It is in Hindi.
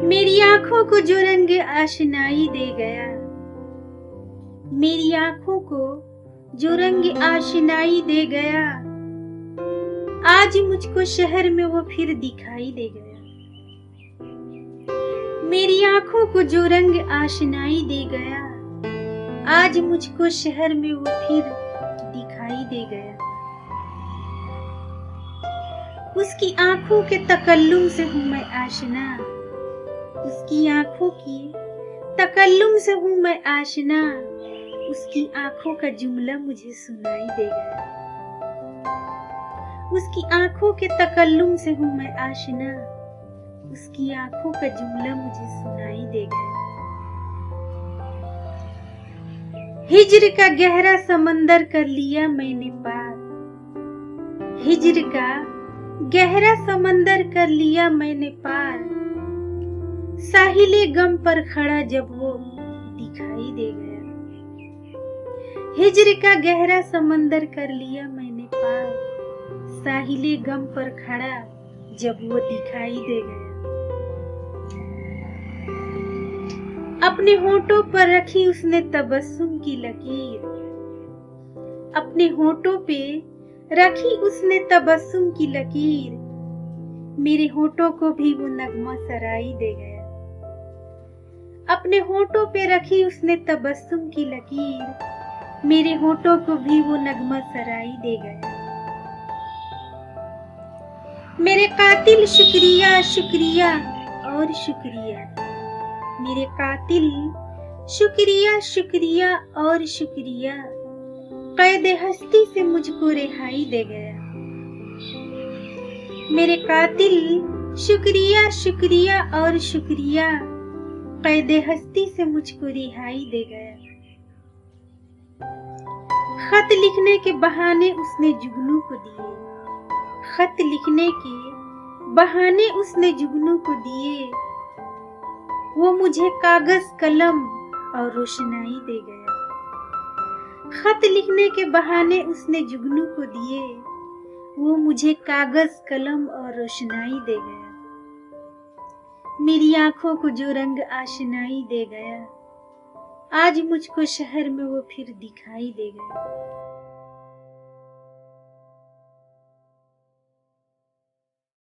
मेरी आंखों को जो रंग आशनाई दे गया, मेरी आंखों को जो रंग आशनाई दे गया, आज मुझको शहर में वो फिर दिखाई दे गया। मेरी आंखों को जो रंग आशनाई दे गया, आज मुझको शहर में वो फिर दिखाई दे गया। उसकी आंखों के तकल्लुम से हूं मैं आशना, उसकी आंखों की तकल्लुम से हूं मैं आशना, उसकी आंखों का जुमला मुझे सुनाई दे गया। उसकी आंखों के तकल्लुम से हूं मैं आशना, उसकी आंखों का जुमला मुझे सुनाई दे गया। हिज्र का गहरा समंदर कर लिया मैंने पार, हिज्र का गहरा समंदर कर लिया मैंने पार, साहिले गम पर खड़ा जब वो दिखाई दे गया। हिज्र का गहरा समंदर कर लिया मैंने पार, साहिले गम पर खड़ा जब वो दिखाई दे गया। अपने होठों पर रखी उसने तबस्सुम की लकीर, अपने होठों पे रखी उसने तबस्सुम की लकीर, मेरे होठों को भी वो नगमा सराई दे गया। अपने होठों पे रखी उसने तबस्सुम की लकीर, मेरे होठों को भी वो नगमा सराई दे गया। मेरे कातिल शुक्रिया शुक्रिया और शुक्रिया, मेरे कातिल शुक्रिया शुक्रिया और शुक्रिया, कैद हस्ती से मुझको रिहाई दे गया। मेरे कातिल शुक्रिया शुक्रिया और शुक्रिया, कैद हस्ती से मुझको रिहाई दे गया। खत लिखने के बहाने उसने जुगनू को दिए, खत लिखने के बहाने उसने जुगनू को दिए, वो मुझे कागज कलम और रोशनाई दे गया। खत लिखने के बहाने उसने जुगनू को दिए, वो मुझे कागज कलम और रोशनाई दे गया। मेरी आंखों को जो रंग आशनाई दे गया, आज मुझको शहर में वो फिर दिखाई दे गया।